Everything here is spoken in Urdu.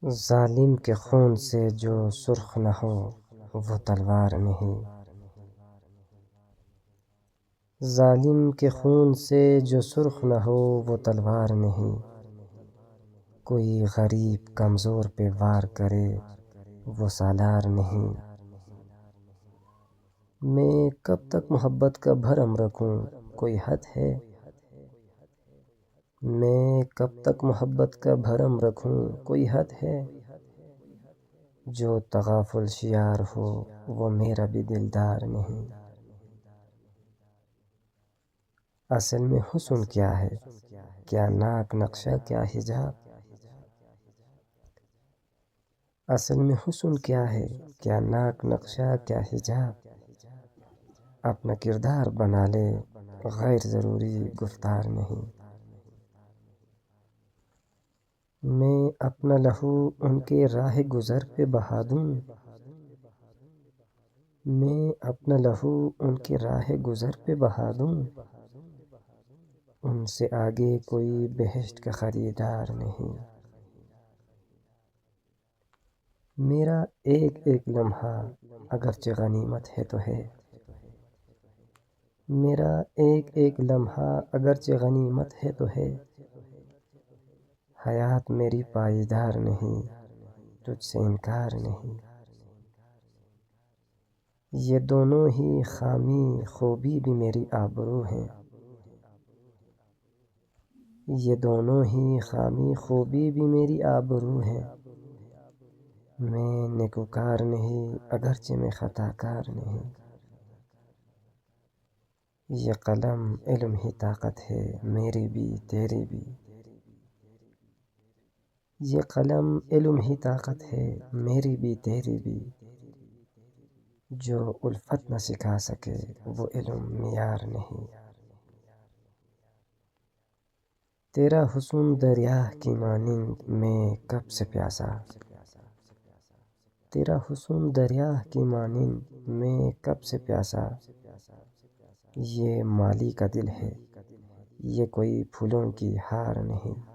ظالم کے خون سے جو سرخ نہ ہو وہ تلوار نہیں۔ ظالم کے خون سے جو سرخ نہ ہو وہ تلوار نہیں۔ کوئی غریب کمزور پہ وار کرے وہ سالار نہیں۔ میں کب تک محبت کا بھرم رکھوں کوئی حد ہے؟ میں کب تک محبت کا بھرم رکھوں کوئی حد ہے؟ جو تغافل شیار ہو وہ میرا بھی دلدار نہیں۔ اصل میں حسن کیا ہے؟ کیا ناک نقشہ کیا حجاب؟ اصل میں حسن کیا ہے؟ کیا ناک نقشہ کیا حجاب؟ اپنا کردار بنا لے غیر ضروری گفتار نہیں۔ میں اپنا لہو ان کے راہ گزر پہ بہا دوں۔ میں اپنا لہو ان کے راہ گزر پہ بہا دوں۔ ان سے آگے کوئی بہشت کا خریدار نہیں۔ میرا ایک ایک لمحہ اگرچہ غنیمت ہے تو ہے۔ میرا ایک ایک لمحہ اگرچہ غنیمت ہے تو ہے۔ حیات میری پائیدار نہیں، تجھ سے انکار نہیں۔ یہ دونوں ہی خامی خوبی بھی میری آبرو ہیں۔ یہ دونوں ہی خامی خوبی بھی میری آبرو ہیں۔ میں نیکوکار نہیں اگرچہ میں خطا کار نہیں۔ یہ قلم علم ہی طاقت ہے میری بھی تیری بھی۔ یہ قلم علم ہی طاقت ہے میری بھی تیری بھی۔ جو الفت نہ سکھا سکے وہ علم معیار نہیں۔ تیرا حسن دریا کی مانند میں کب سے پیاسا۔ تیرا حسن دریا کی مانند میں کب سے پیاسا۔ یہ مالی کا دل ہے یہ کوئی پھولوں کی ہار نہیں۔